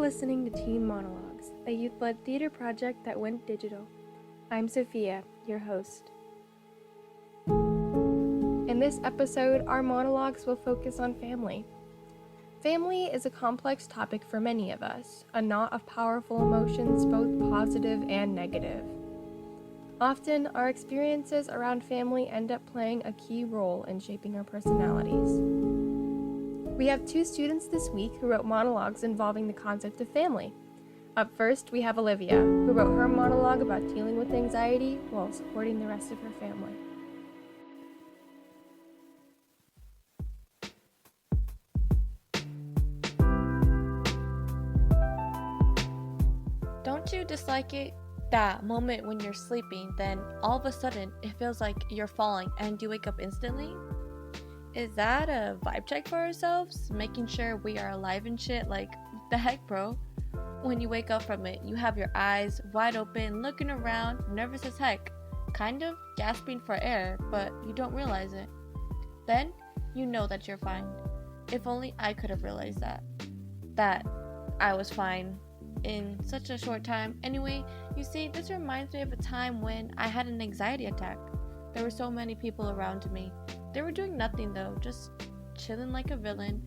listening to Teen Monologues, a youth-led theater project that went digital. I'm Sophia, your host. In this episode, our monologues will focus on family. Family is a complex topic for many of us, a knot of powerful emotions, both positive and negative. Often, our experiences around family end up playing a key role in shaping our personalities. We have two students this week who wrote monologues involving the concept of family. Up first, we have Olivia, who wrote her monologue about dealing with anxiety while supporting the rest of her family. Don't you dislike it? That moment when you're sleeping, then all of a sudden it feels like you're falling and you wake up instantly? Is that a vibe check for ourselves? Making sure we are alive and shit? Like, the heck, bro? When you wake up from it, you have your eyes wide open, looking around, nervous as heck, kind of gasping for air, but you don't realize it. Then, you know that you're fine. If only I could have realized that I was fine in such a short time. Anyway, you see, this reminds me of a time when I had an anxiety attack. There were so many people around me. They were doing nothing though, just chilling like a villain,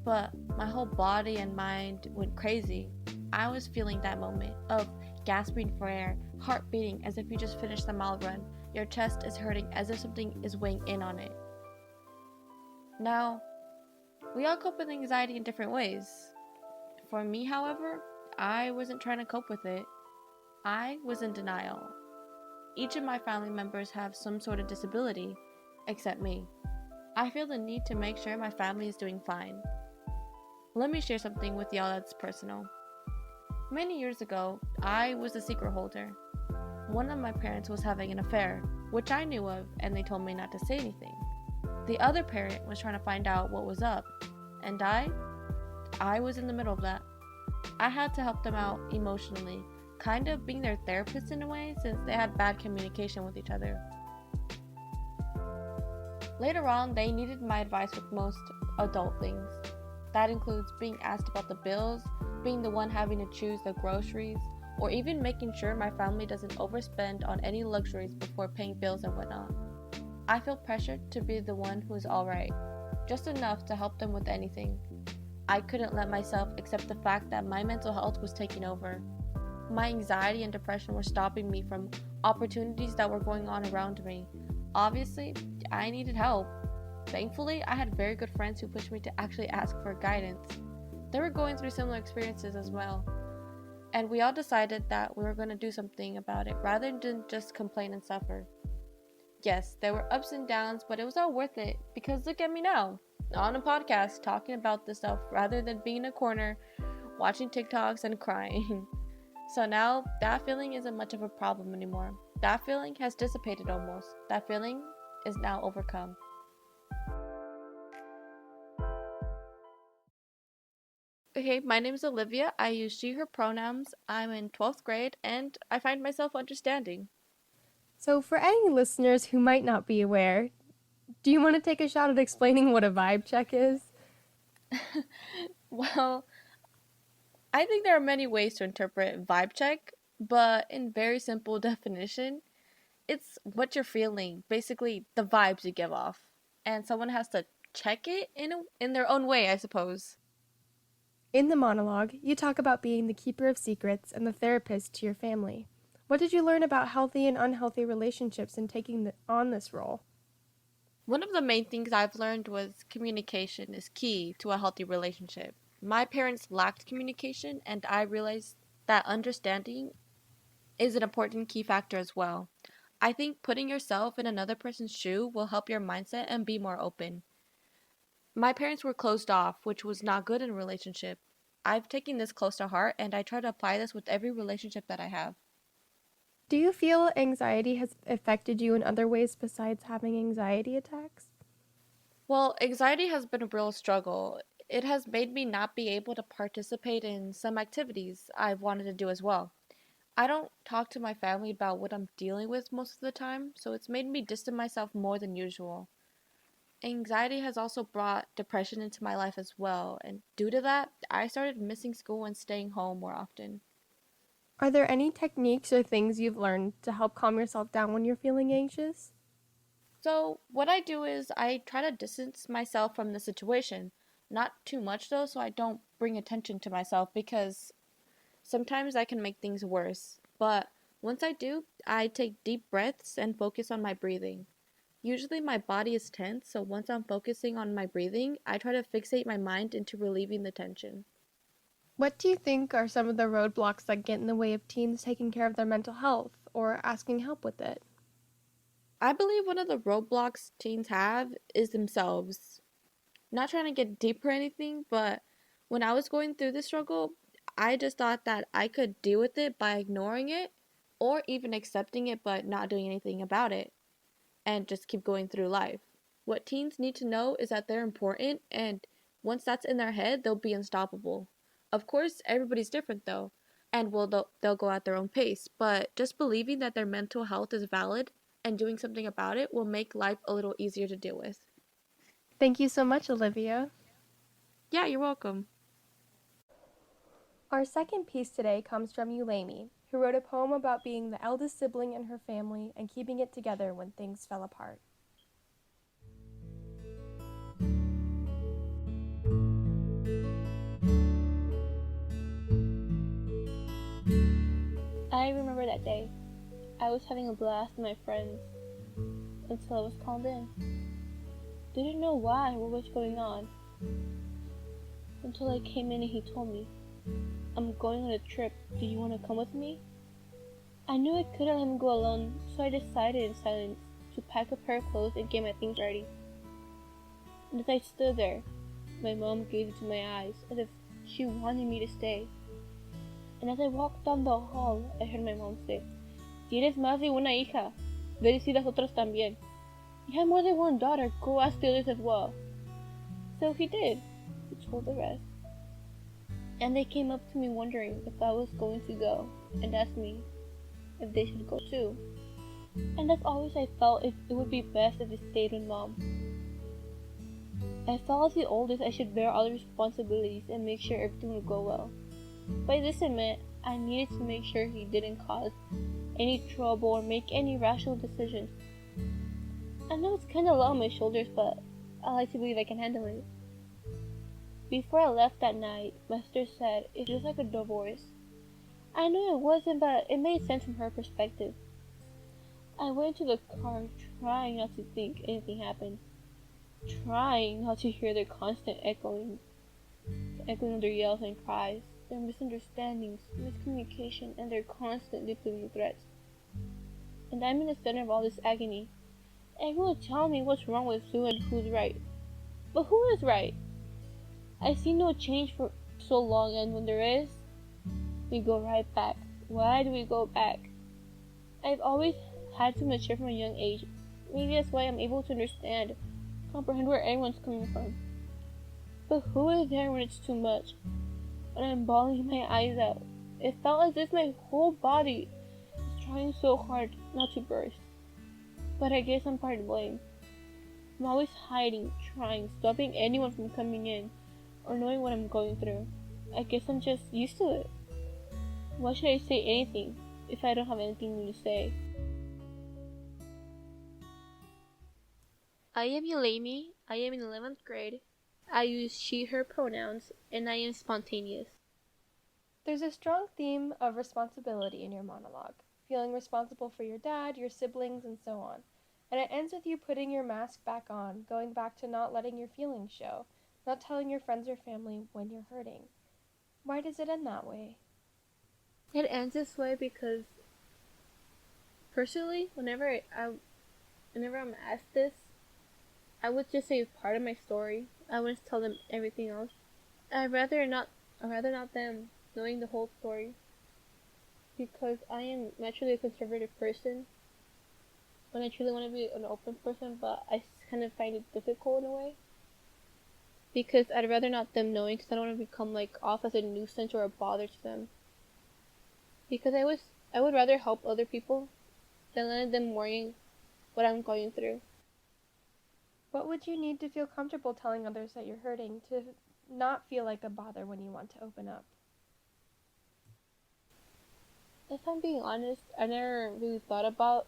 but my whole body and mind went crazy. I was feeling that moment of gasping for air, heart beating as if you just finished the mile run. Your chest is hurting as if something is weighing in on it. Now, we all cope with anxiety in different ways. For me, however, I wasn't trying to cope with it. I was in denial. Each of my family members have some sort of disability, except me. I feel the need to make sure my family is doing fine. Let me share something with y'all that's personal. Many years ago, I was a secret holder. One of my parents was having an affair, which I knew of, and they told me not to say anything. The other parent was trying to find out what was up, and I was in the middle of that. I had to help them out emotionally, kind of being their therapist in a way, since they had bad communication with each other. Later on, they needed my advice with most adult things. That includes being asked about the bills, being the one having to choose the groceries, or even making sure my family doesn't overspend on any luxuries before paying bills and whatnot. I feel pressured to be the one who's alright, just enough to help them with anything. I couldn't let myself accept the fact that my mental health was taking over. My anxiety and depression were stopping me from opportunities that were going on around me. Obviously, I needed help. Thankfully, I had very good friends who pushed me to actually ask for guidance. They were going through similar experiences as well. And we all decided that we were going to do something about it rather than just complain and suffer. Yes, there were ups and downs, but it was all worth it because look at me now, on a podcast talking about this stuff rather than being in a corner watching TikToks and crying. So now that feeling isn't much of a problem anymore. That feeling has dissipated almost. That feeling is now overcome. Okay, my name is Olivia. I use she, her pronouns. I'm in 12th grade and I find myself understanding. So for any listeners who might not be aware, do you want to take a shot at explaining what a vibe check is? Well, I think there are many ways to interpret vibe check, but in very simple definition, it's what you're feeling, basically the vibes you give off. And someone has to check it in their own way, I suppose. In the monologue, you talk about being the keeper of secrets and the therapist to your family. What did you learn about healthy and unhealthy relationships in taking on this role? One of the main things I've learned was communication is key to a healthy relationship. My parents lacked communication, and I realized that understanding is an important key factor as well. I think putting yourself in another person's shoe will help your mindset and be more open. My parents were closed off, which was not good in a relationship. I've taken this close to heart, and I try to apply this with every relationship that I have. Do you feel anxiety has affected you in other ways besides having anxiety attacks? Well, anxiety has been a real struggle. It has made me not be able to participate in some activities I've wanted to do as well. I don't talk to my family about what I'm dealing with most of the time, so it's made me distance myself more than usual. Anxiety has also brought depression into my life as well, and due to that, I started missing school and staying home more often. Are there any techniques or things you've learned to help calm yourself down when you're feeling anxious? So, what I do is I try to distance myself from the situation. Not too much though, so I don't bring attention to myself because sometimes I can make things worse. But once I do, I take deep breaths and focus on my breathing. Usually my body is tense, so once I'm focusing on my breathing, I try to fixate my mind into relieving the tension. What do you think are some of the roadblocks that get in the way of teens taking care of their mental health or asking help with it? I believe one of the roadblocks teens have is themselves. Not trying to get deep or anything, but when I was going through this struggle, I just thought that I could deal with it by ignoring it or even accepting it but not doing anything about it and just keep going through life. What teens need to know is that they're important, and once that's in their head, they'll be unstoppable. Of course, everybody's different though, and they'll go at their own pace, but just believing that their mental health is valid and doing something about it will make life a little easier to deal with. Thank you so much, Olivia. Yeah, you're welcome. Our second piece today comes from Eulaimi, who wrote a poem about being the eldest sibling in her family and keeping it together when things fell apart. I remember that day. I was having a blast with my friends until I was called in. Didn't know why or what was going on until I came in and he told me, I'm going on a trip. Do you want to come with me? I knew I couldn't let him go alone, so I decided in silence to pack a pair of clothes and get my things ready. And as I stood there, my mom gazed into my eyes as if she wanted me to stay. And as I walked down the hall, I heard my mom say, Tienes más de una hija. Ve y si las otras también. You have more than one daughter. Go ask the others as well. So he did. He told the rest. And they came up to me wondering if I was going to go and asked me if they should go too. And as always, I felt it would be best if I stayed with mom. I felt as the oldest I should bear all the responsibilities and make sure everything would go well. By this I meant I needed to make sure he didn't cause any trouble or make any rational decisions. I know it's kind of low on my shoulders, but I like to believe I can handle it. Before I left that night, my sister said it's just like a divorce. I knew it wasn't, but it made sense from her perspective. I went to the car trying not to think anything happened, trying not to hear their constant echoing of their yells and cries, their misunderstandings, miscommunication, and their constant depleting threats. And I'm in the center of all this agony. Everyone tell me what's wrong with who and who's right. But who is right? I see no change for so long, and when there is, we go right back. Why do we go back? I've always had to mature from a young age. Maybe that's why I'm able to understand, comprehend where everyone's coming from. But who is there when it's too much? When I'm bawling my eyes out, it felt as if my whole body is trying so hard not to burst. But I guess I'm part to blame. I'm always hiding, trying, stopping anyone from coming in or knowing what I'm going through. I guess I'm just used to it. Why should I say anything if I don't have anything new to say? I am Yulemi. I am in 11th grade. I use she, her pronouns, and I am spontaneous. There's a strong theme of responsibility in your monologue, feeling responsible for your dad, your siblings, and so on. And it ends with you putting your mask back on, going back to not letting your feelings show, not telling your friends or family when you're hurting. Why does it end that way? It ends this way because, personally, whenever I'm asked this, I would just say it's part of my story. I wouldn't tell them everything else. I'd rather not them knowing the whole story. Because I am naturally a conservative person. And I truly want to be an open person, but I kind of find it difficult in a way. Because I'd rather not them knowing, because I don't want to become like off as a nuisance or a bother to them. Because I would rather help other people than let them worrying what I'm going through. What would you need to feel comfortable telling others that you're hurting to not feel like a bother when you want to open up? If I'm being honest, I never really thought about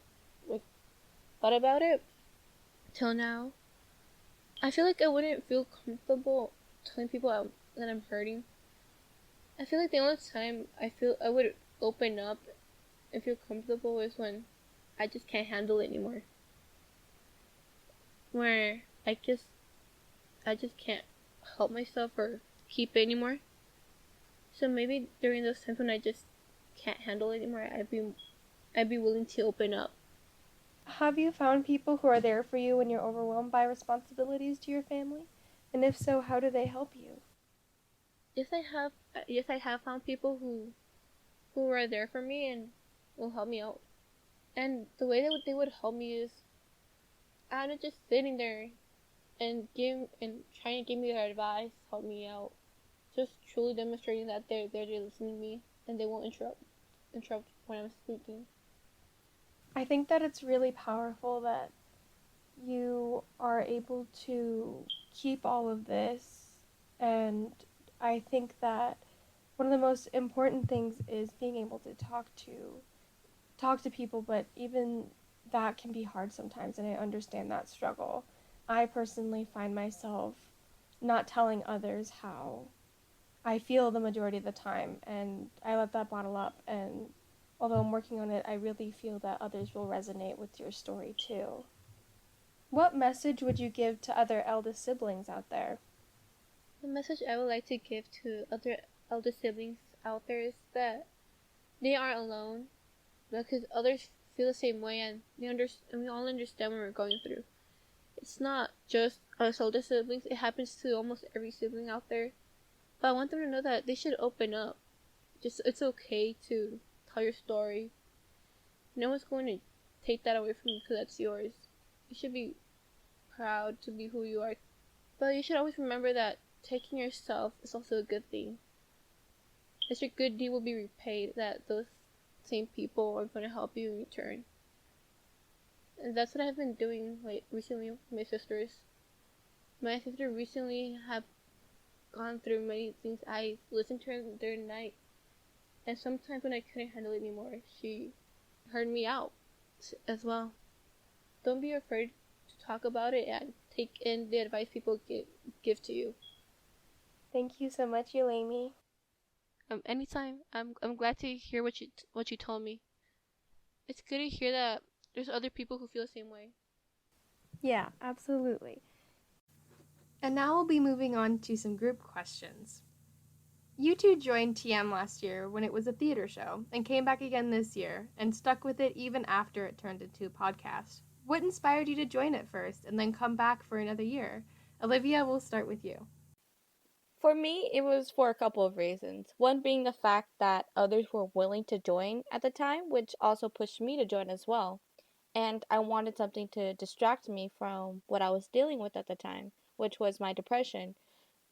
it till now. I feel like I wouldn't feel comfortable telling people that I'm hurting. I feel like the only time I feel I would open up and feel comfortable is when I just can't handle it anymore. Where I just can't help myself or keep it anymore. So maybe during those times when I just can't handle it anymore, I'd be willing to open up. Have you found people who are there for you when you're overwhelmed by responsibilities to your family? And if so, how do they help you? Yes, I have. Yes, I have found people who are there for me and will help me out. And the way they would help me is kind of just sitting there and trying to give me their advice, help me out. Just truly demonstrating that they're there to listen to me and they won't interrupt when I'm speaking. I think that it's really powerful that you are able to keep all of this, and I think that one of the most important things is being able to talk to people, but even that can be hard sometimes, and I understand that struggle. I personally find myself not telling others how I feel the majority of the time, and I let that bottle up. And although I'm working on it, I really feel that others will resonate with your story too. What message would you give to other eldest siblings out there? The message I would like to give to other elder siblings out there is that they aren't alone because others feel the same way and and we all understand what we're going through. It's not just us older siblings, it happens to almost every sibling out there. But I want them to know that they should open up. Just it's okay to tell your story. No one's going to take that away from you because that's yours. You should be proud to be who you are. But you should always remember that taking yourself is also a good thing. As your good deed will be repaid, that those same people are going to help you in return. And that's what I've been doing recently with my sisters. My sister recently have gone through many things. I listened to her during the night, and sometimes when I couldn't handle it anymore, she heard me out as well. Don't be afraid to talk about it and take in the advice people give to you. Thank you so much, Yulami. Anytime. I'm glad to hear what you told me. It's good to hear that there's other people who feel the same way. Yeah, absolutely. And now we'll be moving on to some group questions. You two joined TM last year when it was a theater show and came back again this year and stuck with it even after it turned into a podcast. What inspired you to join it first and then come back for another year? Olivia, we'll start with you. For me, it was for a couple of reasons. One being the fact that others were willing to join at the time, which also pushed me to join as well. And I wanted something to distract me from what I was dealing with at the time, which was my depression.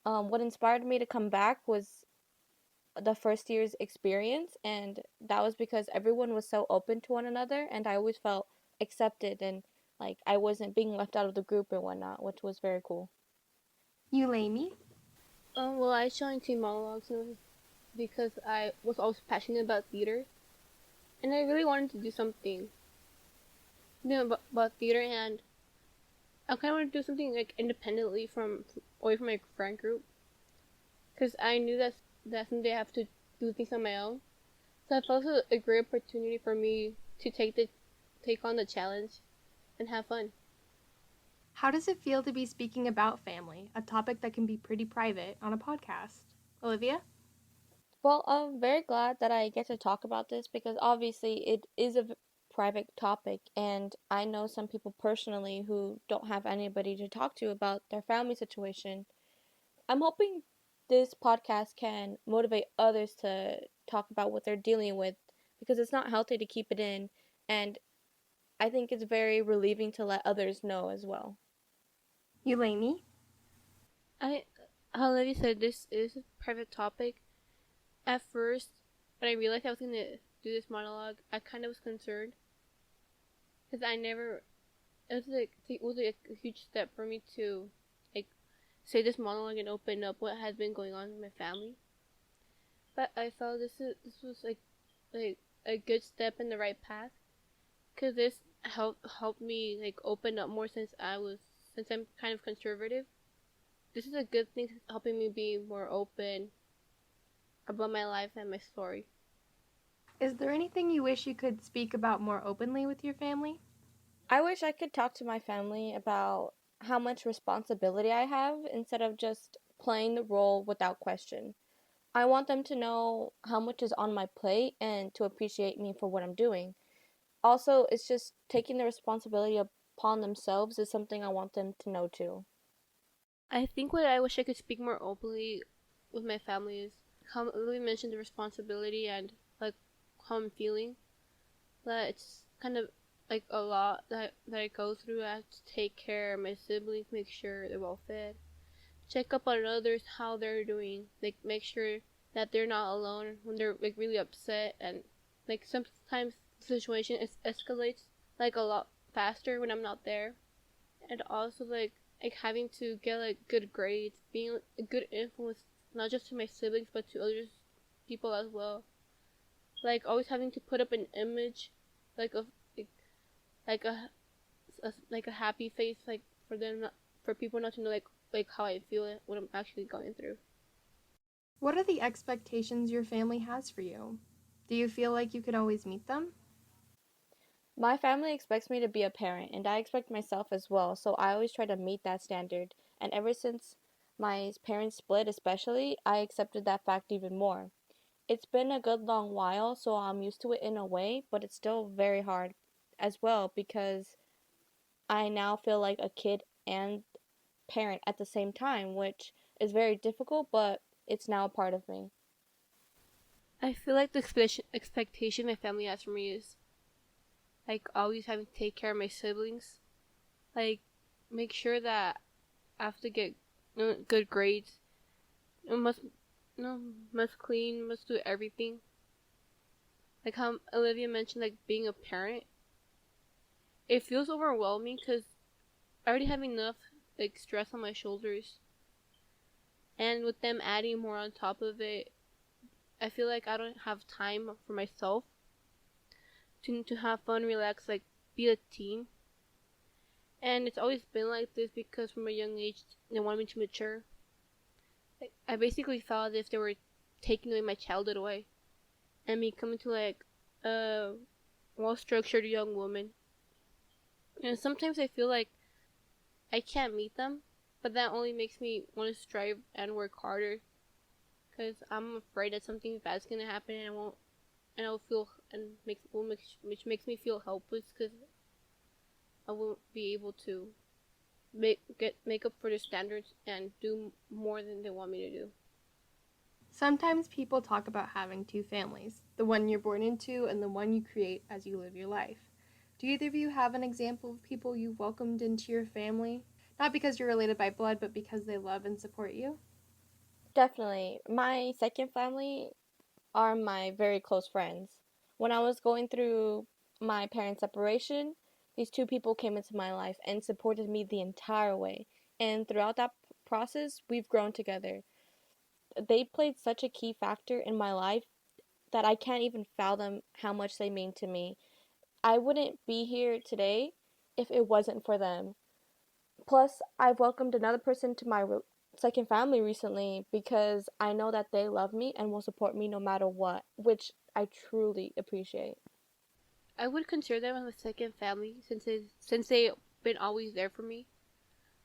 What inspired me to come back was the first year's experience, and that was because everyone was so open to one another, and I always felt accepted and like I wasn't being left out of the group and whatnot, which was very cool. Yulami? Well, I joined Team Monologues because I was always passionate about theater, and I really wanted to do something about theater, and I kind of wanted to do something like independently from away from my friend group, because I knew that someday I have to do things on my own. So I felt it was a great opportunity for me to take on the challenge and have fun. How does it feel to be speaking about family, a topic that can be pretty private, on a podcast? Olivia? Well, I'm very glad that I get to talk about this because obviously it is a private topic, and I know some people personally who don't have anybody to talk to about their family situation. I'm hoping this podcast can motivate others to talk about what they're dealing with because it's not healthy to keep it in, and I think it's very relieving to let others know as well. Yulami? I, how Olivia said, this is a private topic. At first, when I realized I was going to do this monologue, I kind of was concerned because I never it was like a huge step for me to like say this monologue and open up what has been going on in my family. But I felt this was like a good step in the right path, because this helped me like open up more, since I'm kind of conservative. This is a good thing, helping me be more open about my life and my story. Is there anything you wish you could speak about more openly with your family? I wish I could talk to my family about how much responsibility I have instead of just playing the role without question. I want them to know how much is on my plate and to appreciate me for what I'm doing. Also, it's just taking the responsibility upon themselves is something I want them to know too. I think what I wish I could speak more openly with my family is how Lily mentioned the responsibility and like how I'm feeling. That it's kind of like a lot that I go through. I have to take care of my siblings, make sure they're well fed, check up on others, how they're doing, like make sure that they're not alone when they're like really upset, and like sometimes the situation escalates like a lot faster when I'm not there. And also like having to get like good grades, being a good influence not just to my siblings but to other people as well. Like always having to put up an image like of like like a happy face, like for them not, for people not to know like how I feel it, what I'm actually going through. What are the expectations your family has for you? Do you feel like you can always meet them? My family expects me to be a parent, and I expect myself as well, so I always try to meet that standard. And ever since my parents split, especially, I accepted that fact even more. It's been a good long while, so I'm used to it in a way, but it's still very hard as well because I now feel like a kid and parent at the same time, which is very difficult, but it's now a part of me. I feel like the expectation my family has for me is like always having to take care of my siblings, like make sure that I have to get good grades, must must clean, must do everything. Like how Olivia mentioned, like being a parent, it feels overwhelming because I already have enough like stress on my shoulders, and with them adding more on top of it, I feel like I don't have time for myself to have fun, relax, like be a teen. And it's always been like this because from a young age they wanted me to mature. Like I basically felt as if they were taking away my childhood away and me coming to like a well structured young woman. And sometimes I feel like I can't meet them, but that only makes me want to strive and work harder because I'm afraid that something bad's gonna happen and I won't, and I'll feel and which makes me feel helpless because I won't be able to make up for their standards and do more than they want me to do. Sometimes people talk about having two families, the one you're born into and the one you create as you live your life. Do either of you have an example of people you welcomed into your family? Not because you're related by blood, but because they love and support you? Definitely. My second family are my very close friends. When I was going through my parents' separation, these two people came into my life and supported me the entire way. And throughout that process, we've grown together. They played such a key factor in my life that I can't even fathom how much they mean to me. I wouldn't be here today if it wasn't for them. Plus, I've welcomed another person to my second family recently because I know that they love me and will support me no matter what, which I truly appreciate. I would consider them as a second family since they've been always there for me.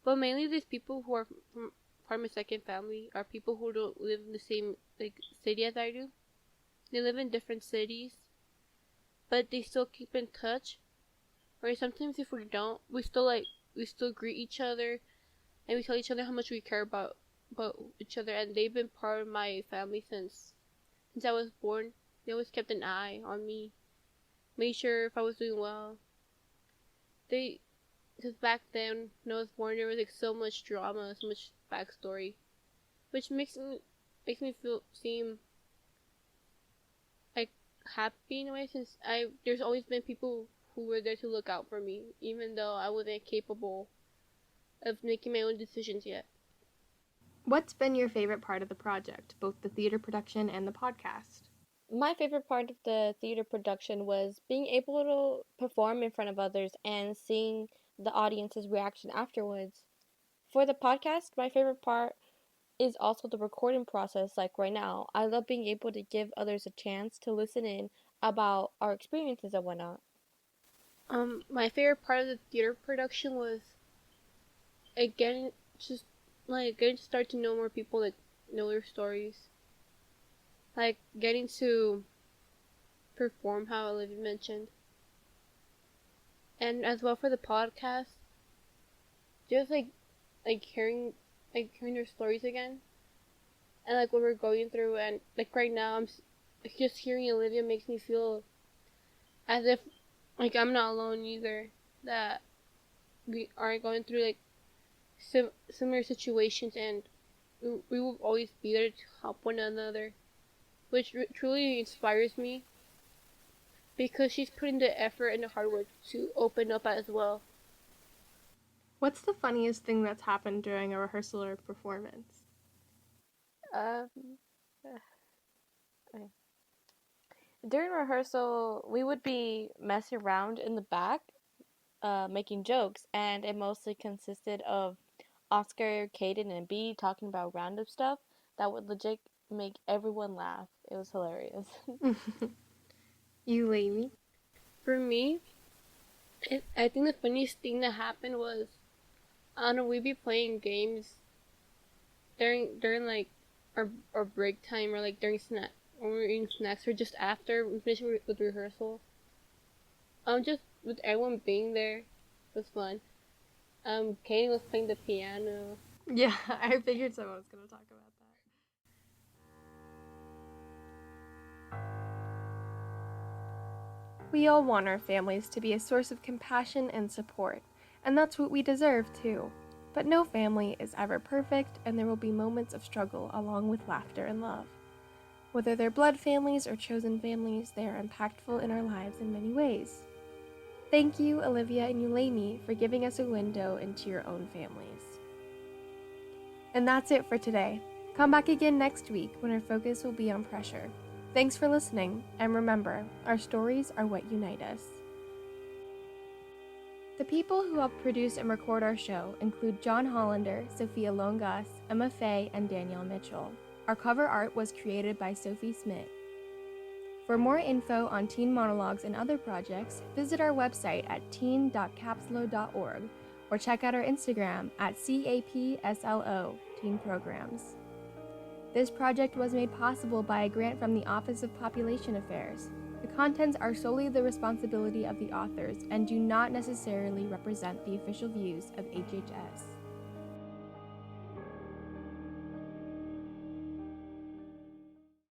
But mainly these people who are from part of my second family are people who don't live in the same like city as I do. They live in different cities, but they still keep in touch. Or sometimes if we don't, we still greet each other and we tell each other how much we care about each other. And they've been part of my family since I was born. They always kept an eye on me, made sure if I was doing well. They Because back then when I was born, there was like so much drama, so much backstory, which makes me feel seem like happy in a way since I there's always been people who were there to look out for me, even though I wasn't capable of making my own decisions yet. What's been your favorite part of the project, both the theater production and the podcast? My favorite part of the theater production was being able to perform in front of others and seeing the audience's reaction afterwards. For the podcast, my favorite part is also the recording process, like right now. I love being able to give others a chance to listen in about our experiences and whatnot. My favorite part of the theater production was again just like getting to start to know more people, like know their stories, like getting to perform how Olivia mentioned, and as well for the podcast, just like hearing their stories again, and like what we're going through, and like right now just hearing Olivia makes me feel as if like I'm not alone either, that we are going through like similar situations, and we will always be there to help one another, which truly inspires me because she's putting the effort and the hard work to open up as well. What's the funniest thing that's happened during a rehearsal or performance? Um, okay. During rehearsal, we would be messing around in the back, making jokes, and it mostly consisted of Oscar, Caden, and B talking about random stuff that would legit make everyone laugh. It was hilarious. You, Lainey? For me, I think the funniest thing that happened was, I don't know, we'd be playing games during like our break time, or like during snack when we were eating snacks, or just after we finished with rehearsal. Just with everyone being there was fun. Katie was playing the piano. Yeah, I figured someone was going to talk about that. We all want our families to be a source of compassion and support, and that's what we deserve too. But no family is ever perfect, and there will be moments of struggle along with laughter and love. Whether they're blood families or chosen families, they are impactful in our lives in many ways. Thank you, Olivia and Eulaimi, for giving us a window into your own families. And that's it for today. Come back again next week when our focus will be on pressure. Thanks for listening, and remember, our stories are what unite us. The people who helped produce and record our show include John Hollander, Sophia Longas, Emma Faye, and Danielle Mitchell. Our cover art was created by Sophie Smith. For more info on Teen Monologues and other projects, visit our website at teen.capslo.org or check out our Instagram at CAPSLO, Teen Programs. This project was made possible by a grant from the Office of Population Affairs. The contents are solely the responsibility of the authors and do not necessarily represent the official views of HHS.